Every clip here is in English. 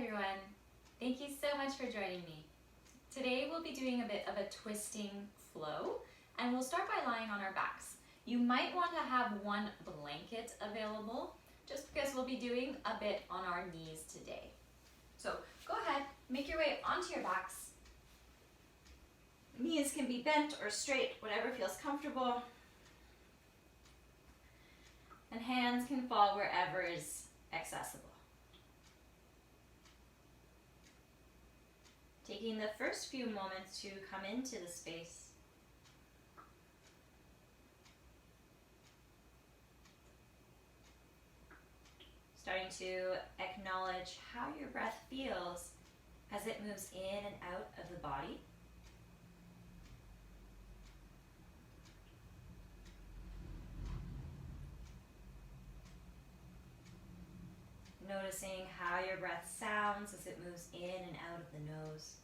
everyone. Thank you so much for joining me. Today we'll be doing a bit of a twisting flow, and we'll start by lying on our backs. You might want to have one blanket available just because we'll be doing a bit on our knees today. So go ahead, make your way onto your backs. Knees can be bent or straight, whatever feels comfortable. And hands can fall wherever is accessible. Taking the first few moments to come into the space. Starting to acknowledge how your breath feels as it moves in and out of the body. Noticing how your breath sounds as it moves in and out of the nose.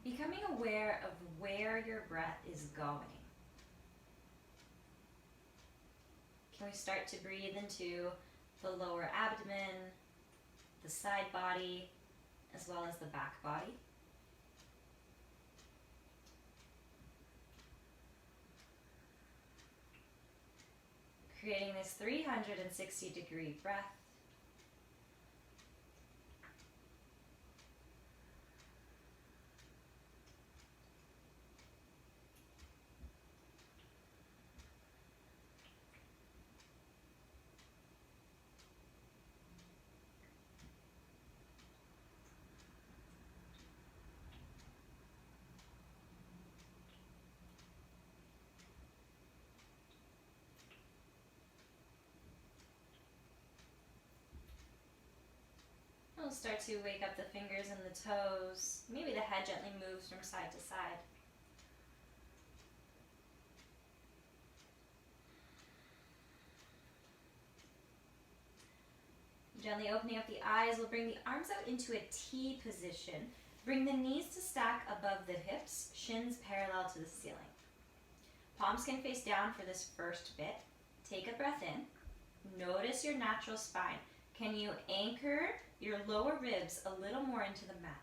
Becoming aware of where your breath is going. Can we start to breathe into the lower abdomen, the side body, as well as the back body? Creating this 360-degree breath. We'll start to wake up the fingers and the toes. Maybe the head gently moves from side to side. Gently opening up the eyes, we'll bring the arms out into a T position. Bring the knees to stack above the hips, shins parallel to the ceiling. Palms can face down for this first bit. Take a breath in. Notice your natural spine. Can you anchor your lower ribs a little more into the mat?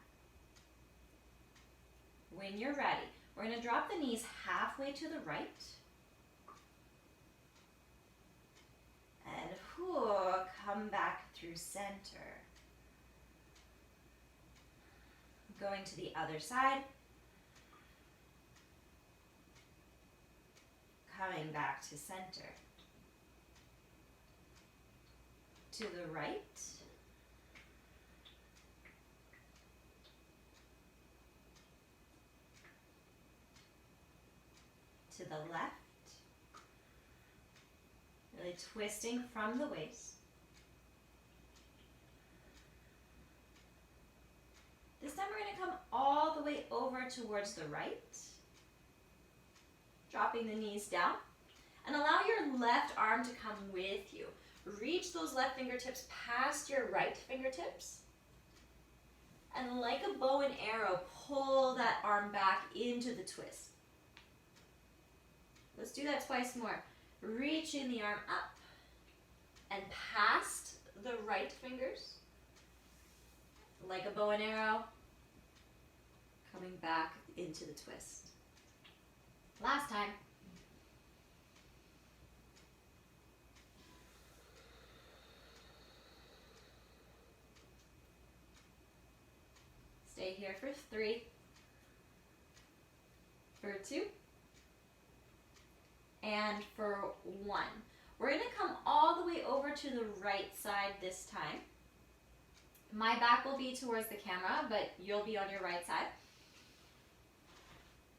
When you're ready, we're going to drop the knees halfway to the right. And come back through center. Going to the other side. Coming back to center. To the right. To the left. Really twisting from the waist. This time we're going to come all the way over towards the right. Dropping the knees down. And allow your left arm to come with you. Reach those left fingertips past your right fingertips. And like a bow and arrow, pull that arm back into the twist. Let's do that twice more. Reaching the arm up and past the right fingers. Like a bow and arrow, coming back into the twist. Last time. Stay here for 3, for 2, and for 1. We're going to come all the way over to the right side this time. My back will be towards the camera, but you'll be on your right side.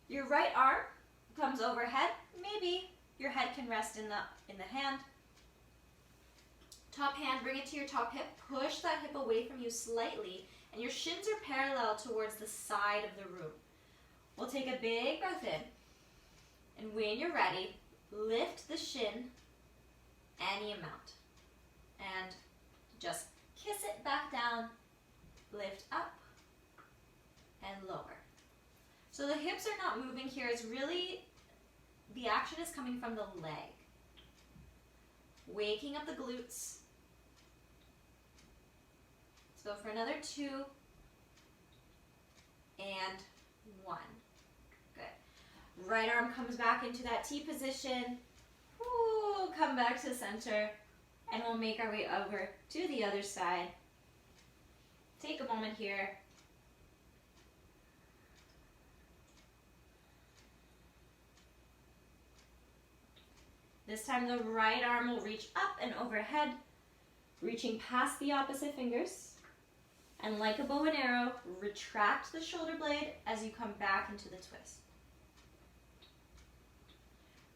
Your right arm comes overhead. Maybe your head can rest in the hand. Top hand, bring it to your top hip. Push that hip away from you slightly, and your shins are parallel towards the side of the room. We'll take a big breath in. And when you're ready, lift the shin any amount. And just kiss it back down, lift up, and lower. So the hips are not moving here. It's really, the action is coming from the leg. Waking up the glutes. Let's go for another 2 and 1. Good. Right arm comes back into that T position. Ooh, come back to center. And we'll make our way over to the other side. Take a moment here. This time the right arm will reach up and overhead, reaching past the opposite fingers. And like a bow and arrow, retract the shoulder blade as you come back into the twist.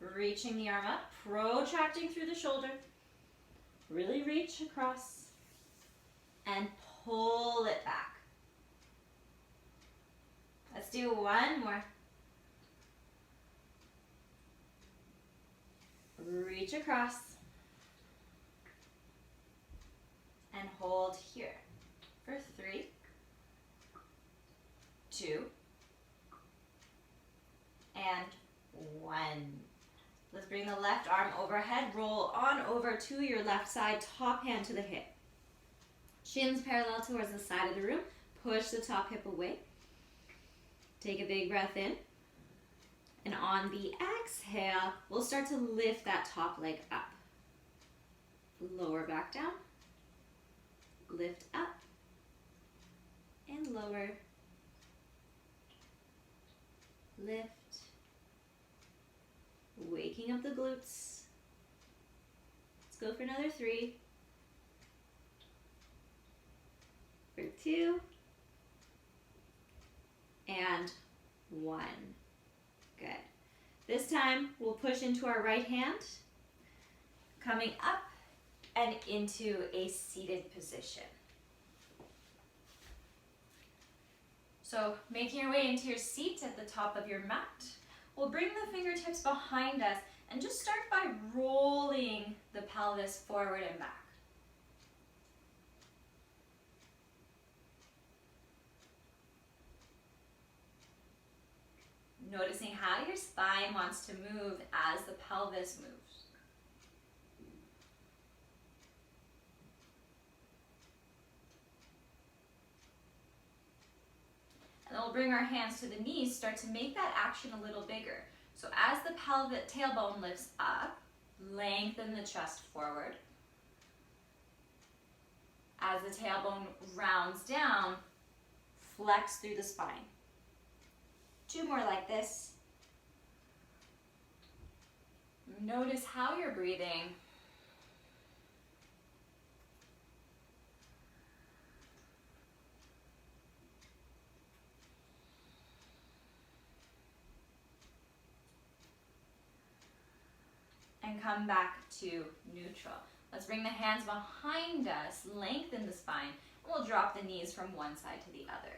Reaching the arm up, protracting through the shoulder. Really reach across and pull it back. Let's do one more. Reach across and hold here for 3, 2, and 1. Let's bring the left arm overhead, roll on over to your left side, top hand to the hip. Shins parallel towards the side of the room, push the top hip away. Take a big breath in. And on the exhale, we'll start to lift that top leg up. Lower back down. Lift up. And lower. Lift. Waking up the glutes. Let's go for another 3. For 2. And 1. Good. This time, we'll push into our right hand, coming up and into a seated position. So, making your way into your seat at the top of your mat, we'll bring the fingertips behind us and just start by rolling the pelvis forward and back. Noticing how your spine wants to move as the pelvis moves. And then we'll bring our hands to the knees, start to make that action a little bigger. So as the tailbone lifts up, lengthen the chest forward. As the tailbone rounds down, flex through the spine. 2 more like this. Notice how you're breathing. And come back to neutral. Let's bring the hands behind us, lengthen the spine, and we'll drop the knees from one side to the other.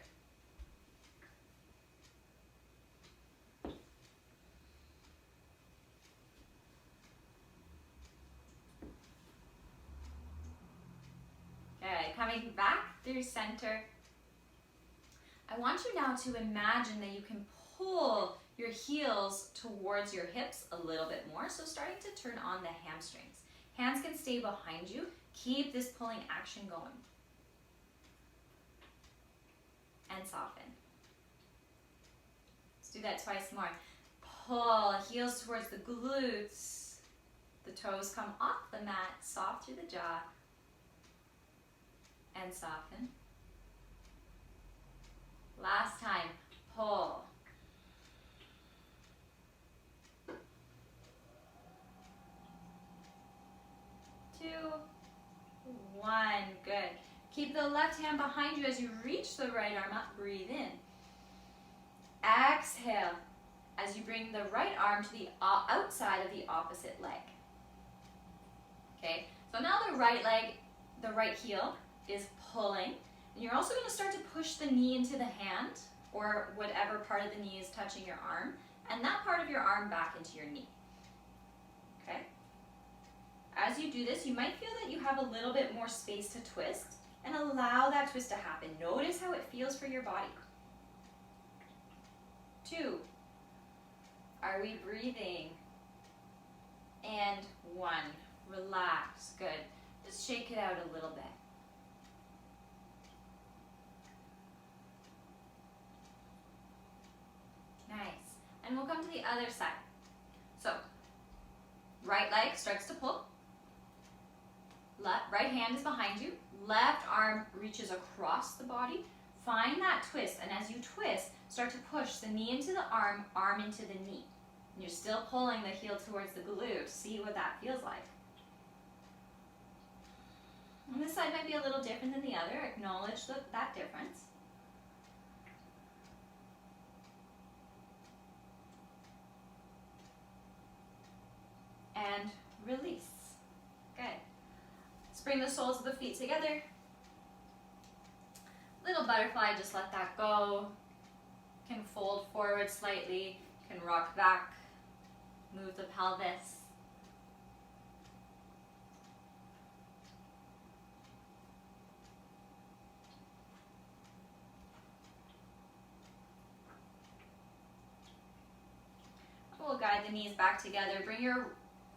Okay, coming back through center. I want you now to imagine that you can pull your heels towards your hips a little bit more. So starting to turn on the hamstrings. Hands can stay behind you. Keep this pulling action going. And soften. Let's do that twice more. Pull heels towards the glutes. The toes come off the mat, soft through the jaw. And soften. Last time, pull. 2, 1, good. Keep the left hand behind you as you reach the right arm up, breathe in. Exhale as you bring the right arm to the outside of the opposite leg. Okay, so now the right leg, the right heel is pulling. And you're also going to start to push the knee into the hand. or whatever part of the knee is touching your arm, and that part of your arm back into your knee. Okay? As you do this, you might feel that you have a little bit more space to twist, and allow that twist to happen. Notice how it feels for your body. 2. Are we breathing? And 1. Relax. Good. Just shake it out a little bit. Nice. And we'll come to the other side. So, right leg starts to pull. Right hand is behind you. Left arm reaches across the body. Find that twist, and as you twist, start to push the knee into the arm, arm into the knee. And you're still pulling the heel towards the glute. See what that feels like. And this side might be a little different than the other. Acknowledge that difference. And release. Good. Let's bring the soles of the feet together. Little butterfly, just let that go. Can fold forward slightly, can rock back, move the pelvis. We'll guide the knees back together. Bring your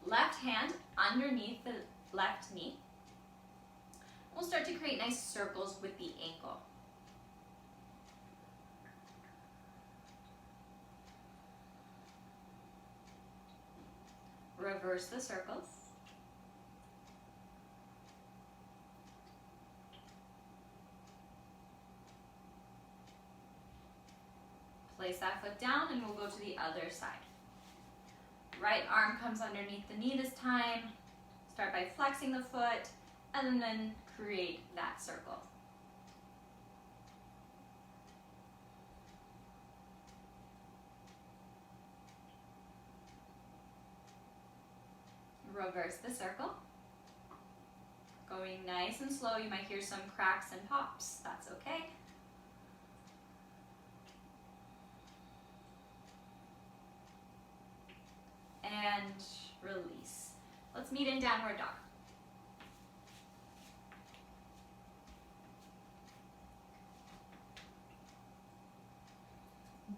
left hand underneath the left knee. We'll start to create nice circles with the ankle. Reverse the circles. Place that foot down and we'll go to the other side. Right arm comes underneath the knee this time. Start by flexing the foot and then create that circle. Reverse the circle. Going nice and slow. You might hear some cracks and pops. That's okay. And release. Let's meet in downward dog.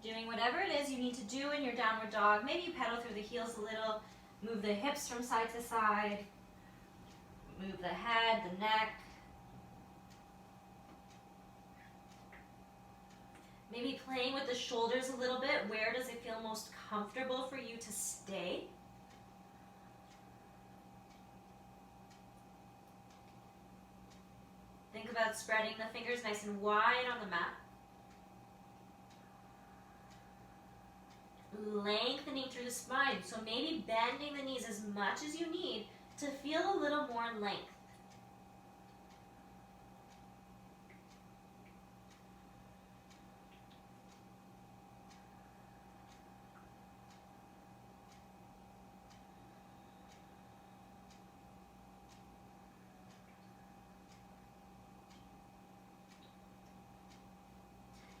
Doing whatever it is you need to do in your downward dog. Maybe you pedal through the heels a little. Move the hips from side to side. Move the head, the neck. Maybe playing with the shoulders a little bit. Where does it feel most comfortable for you to stay? Think about spreading the fingers nice and wide on the mat. Lengthening through the spine, so maybe bending the knees as much as you need to feel a little more length.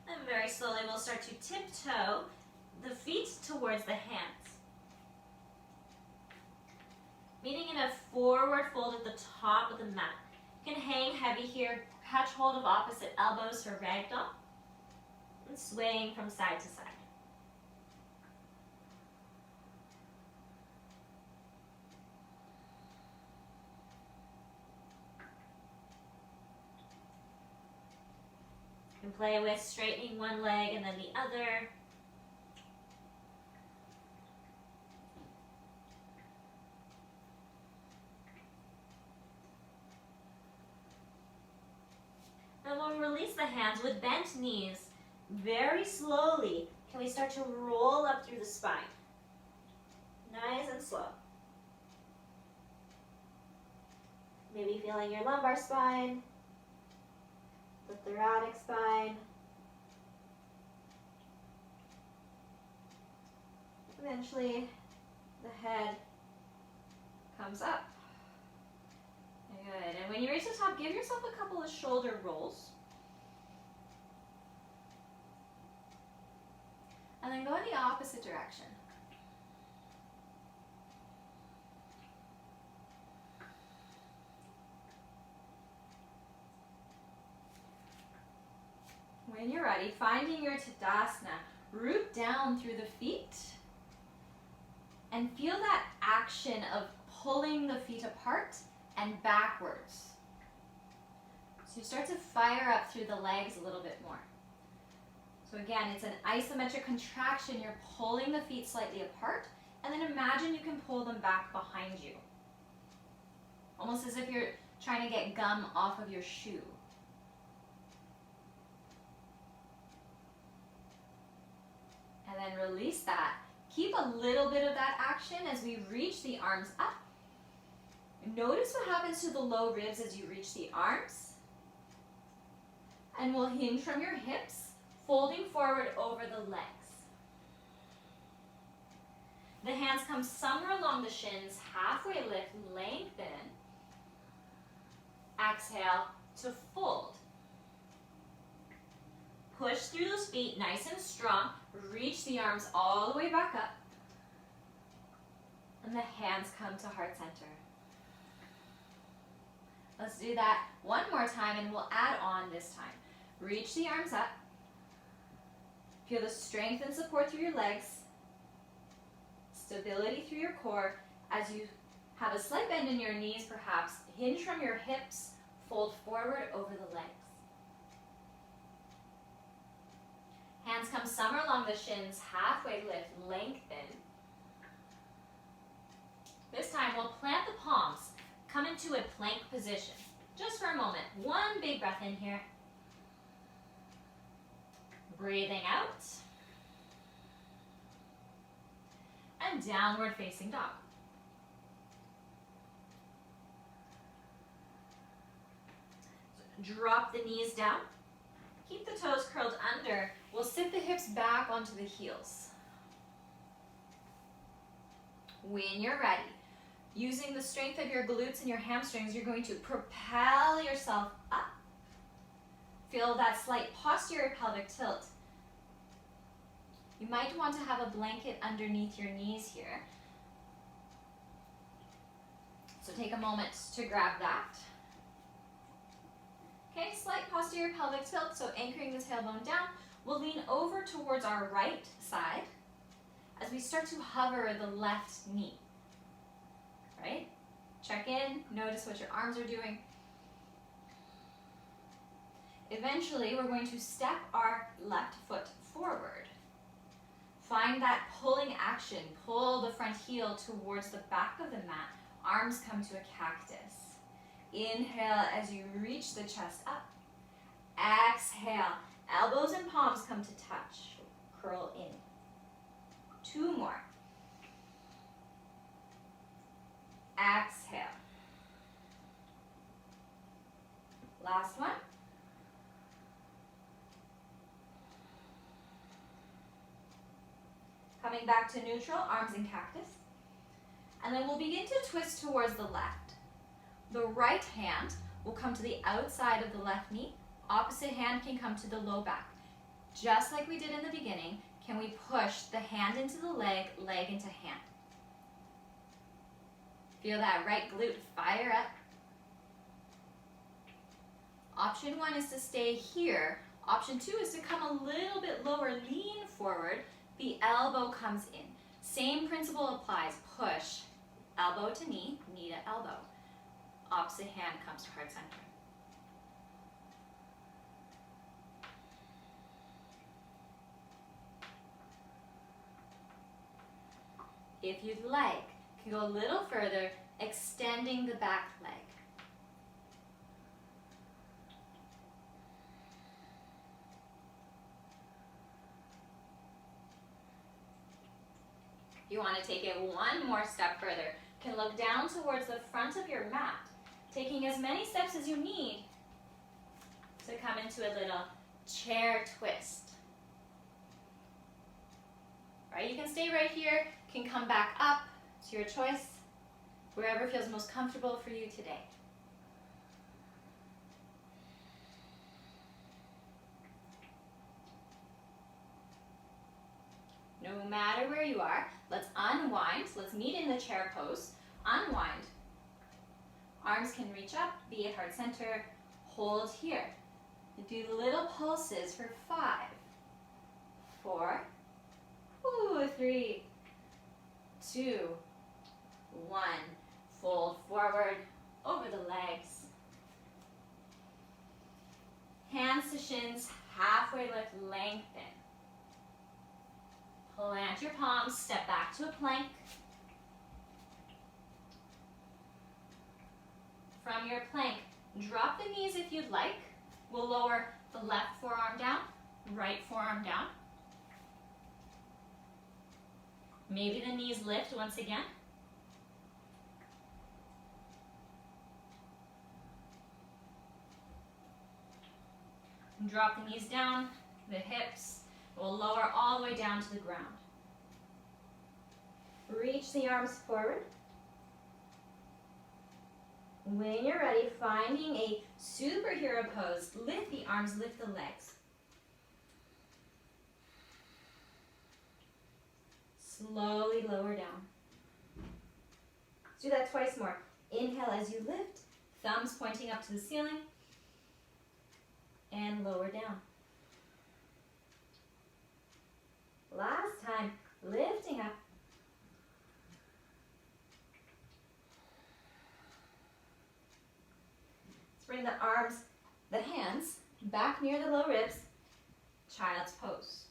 And very slowly we'll start to tiptoe the feet towards the hands. Meeting in a forward fold at the top of the mat. You can hang heavy here, catch hold of opposite elbows for ragdoll, and swaying from side to side. You can play with straightening one leg and then the other. And when we release the hands with bent knees, very slowly, can we start to roll up through the spine? Nice and slow. Maybe feeling your lumbar spine, the thoracic spine. Eventually, the head comes up. Good. And when you reach the top, give yourself a couple of shoulder rolls. And then go in the opposite direction. When you're ready, finding your Tadasana, root down through the feet and feel that action of pulling the feet apart and backwards. So you start to fire up through the legs a little bit more. So again, it's an isometric contraction. You're pulling the feet slightly apart, and then imagine you can pull them back behind you. Almost as if you're trying to get gum off of your shoe. And then release that. Keep a little bit of that action as we reach the arms up. Notice what happens to the low ribs as you reach the arms. And we'll hinge from your hips, folding forward over the legs. The hands come somewhere along the shins, halfway lift, lengthen. Exhale to fold. Push through those feet nice and strong. Reach the arms all the way back up. And the hands come to heart center. Let's do that one more time and we'll add on this time. Reach the arms up. Feel the strength and support through your legs. Stability through your core. As you have a slight bend in your knees perhaps, hinge from your hips, fold forward over the legs. Hands come somewhere along the shins, halfway lift, lengthen. This time we'll plant the palms, come into a plank position. Just for a moment, one big breath in here. Breathing out. And downward facing dog. Drop the knees down. Keep the toes curled under. We'll sit the hips back onto the heels. When you're ready, using the strength of your glutes and your hamstrings, you're going to propel yourself up. Feel that slight posterior pelvic tilt. You might want to have a blanket underneath your knees here. So take a moment to grab that. Okay, slight posterior pelvic tilt, so anchoring the tailbone down. We'll lean over towards our right side as we start to hover the left knee. Right? Check in, notice what your arms are doing. Eventually, we're going to step our left foot forward. Find that pulling action. Pull the front heel towards the back of the mat. Arms come to a cactus. Inhale as you reach the chest up. Exhale. Elbows and palms come to touch. Curl in. Two more. Exhale. Last one. Coming back to neutral, arms in cactus. And then we'll begin to twist towards the left. The right hand will come to the outside of the left knee. Opposite hand can come to the low back. Just like we did in the beginning, can we push the hand into the leg, leg into hand? Feel that right glute fire up. Option one is to stay here. Option two is to come a little bit lower, lean forward. The elbow comes in. Same principle applies. Push, elbow to knee, knee to elbow. Opposite hand comes to heart center. If you'd like, you can go a little further, extending the back leg. If you want to take it one more step further, you can look down towards the front of your mat, taking as many steps as you need to come into a little chair twist. Right, you can stay right here, you can come back up, it's your choice, wherever feels most comfortable for you today. No matter where you are, let's unwind. Let's meet in the chair pose. Unwind. Arms can reach up, be at heart center. Hold here. Do little pulses for 5, 4, 3, 2, 1. Fold forward over the legs. Hands to shins, halfway lift, lengthen. Plant your palms, step back to a plank. From your plank, drop the knees if you'd like. We'll lower the left forearm down, right forearm down. Maybe the knees lift once again. Drop the knees down, the hips. We'll lower all the way down to the ground. Reach the arms forward. When you're ready, finding a superhero pose. Lift the arms, lift the legs. Slowly lower down. Let's do that twice more. Inhale as you lift, thumbs pointing up to the ceiling, and lower down. Last time, lifting up. Let's bring the arms, the hands, back near the low ribs, child's pose.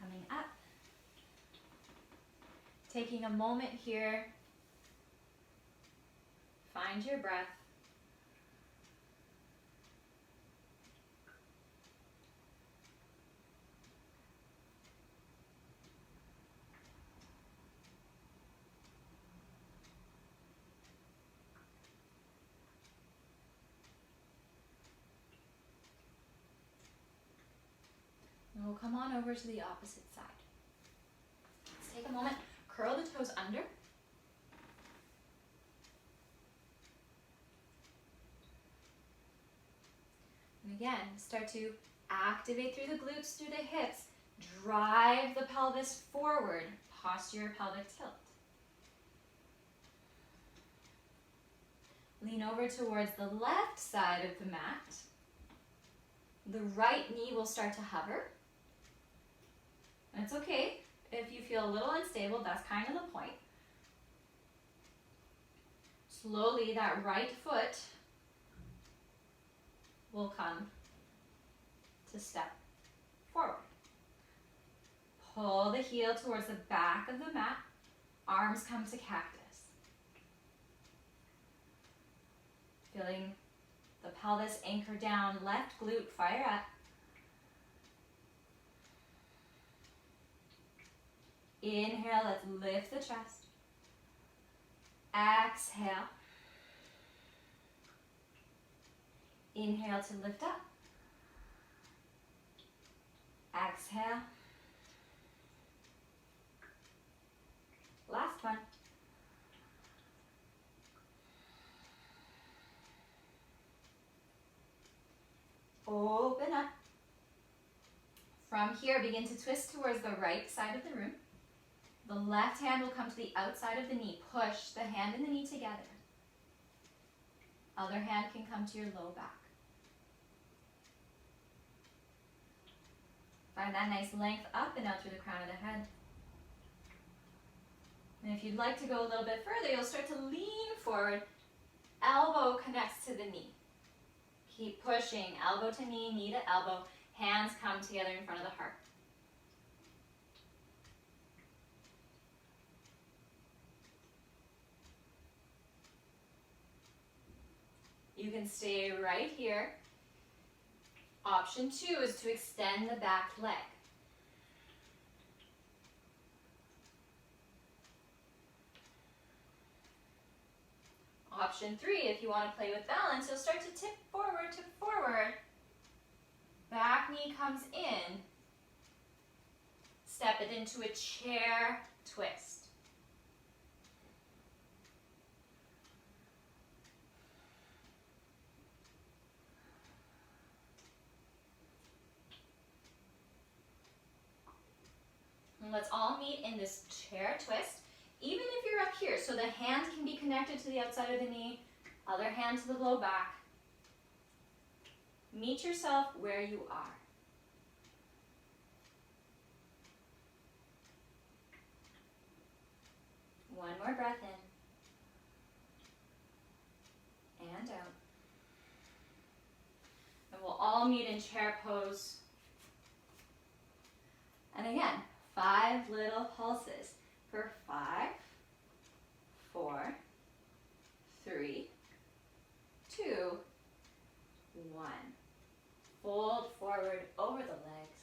Coming up. Taking a moment here, find your breath. And we'll come on over to the opposite side. Let's take a moment. Curl the toes under. And again, start to activate through the glutes, through the hips. Drive the pelvis forward. Posterior pelvic tilt. Lean over towards the left side of the mat. The right knee will start to hover. And it's okay. If you feel a little unstable, that's kind of the point. Slowly, that right foot will come to step forward. Pull the heel towards the back of the mat. Arms come to cactus. Feeling the pelvis anchor down, left glute fire up. Inhale, let's lift the chest. Exhale. Inhale to lift up. Exhale. Last one. Open up. From here, begin to twist towards the right side of the room. The left hand will come to the outside of the knee. Push the hand and the knee together. Other hand can come to your low back. Find that nice length up and out through the crown of the head. And if you'd like to go a little bit further, you'll start to lean forward. Elbow connects to the knee. Keep pushing, elbow to knee, knee to elbow. Hands come together in front of the heart. You can stay right here. Option 2 is to extend the back leg. Option 3, if you want to play with balance, you'll start to tip forward to forward. Back knee comes in. Step it into a chair twist. And let's all meet in this chair twist, even if you're up here. So the hand can be connected to the outside of the knee, other hand to the low back. Meet yourself where you are. One more breath in and out. And we'll all meet in chair pose. And again, 5 little pulses for 5, 4, 3, 2, 1. Fold forward over the legs.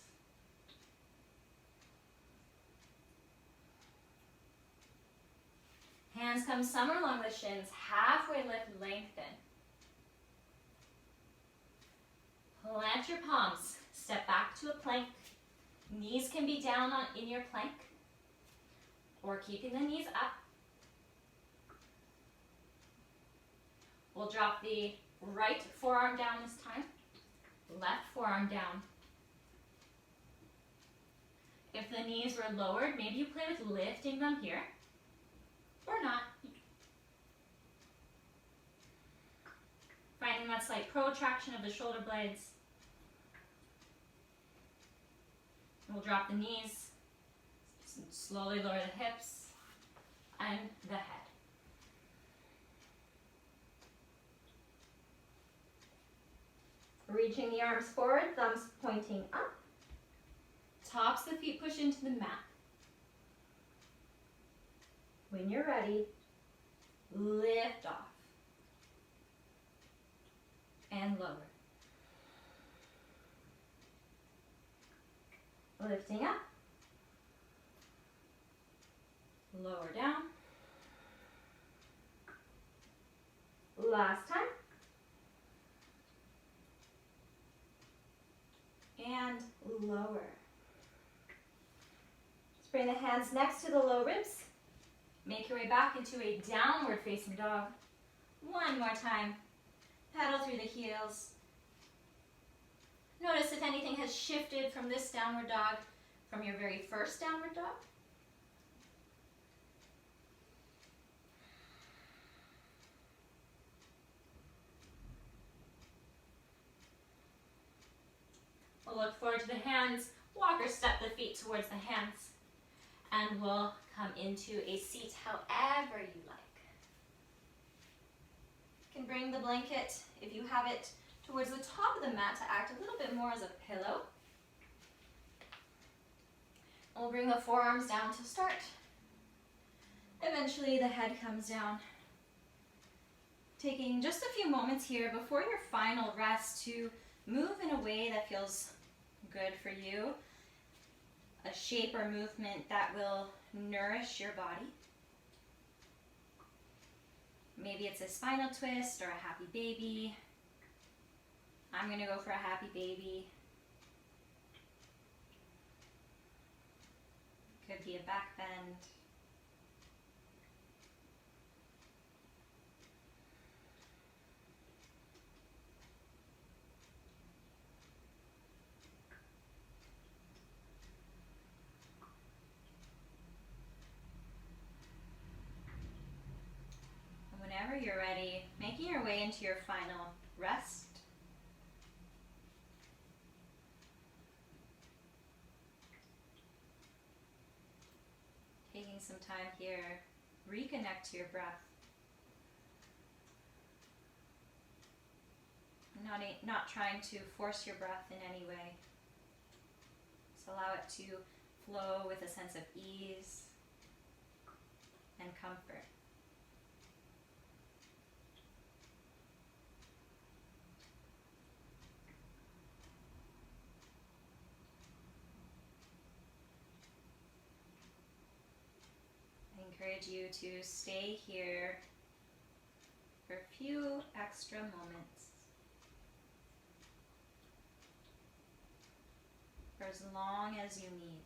Hands come somewhere along the shins, halfway lift, lengthen. Plant your palms, step back to a plank. Knees can be down in your plank, or keeping the knees up. We'll drop the right forearm down this time, left forearm down. If the knees were lowered, maybe you play with lifting them here, or not. Finding that slight protraction of the shoulder blades. We'll drop the knees, slowly lower the hips and the head. Reaching the arms forward, thumbs pointing up. Tops of the feet push into the mat. When you're ready, lift off and lower. Lifting up, lower down. Last time. And lower. Let's bring the hands next to the low ribs. Make your way back into a downward facing dog. One more time. Pedal through the heels. Notice if anything has shifted from this downward dog from your very first downward dog. We'll look forward to the hands. Walk or step the feet towards the hands. And we'll come into a seat however you like. You can bring the blanket, if you have it, towards the top of the mat to act a little bit more as a pillow. And we'll bring the forearms down to start. Eventually the head comes down. Taking just a few moments here before your final rest to move in a way that feels good for you. A shape or movement that will nourish your body. Maybe it's a spinal twist or a happy baby. I'm going to go for a happy baby. Could be a back bend. And whenever you're ready, making your way into your final rest. Taking some time here, reconnect to your breath. Not trying to force your breath in any way. Just allow it to flow with a sense of ease and comfort. I encourage you to stay here for a few extra moments. For as long as you need.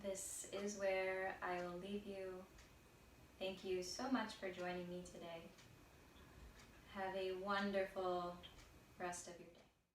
this is where I will leave you. Thank you so much for joining me today. Have a wonderful rest of your day.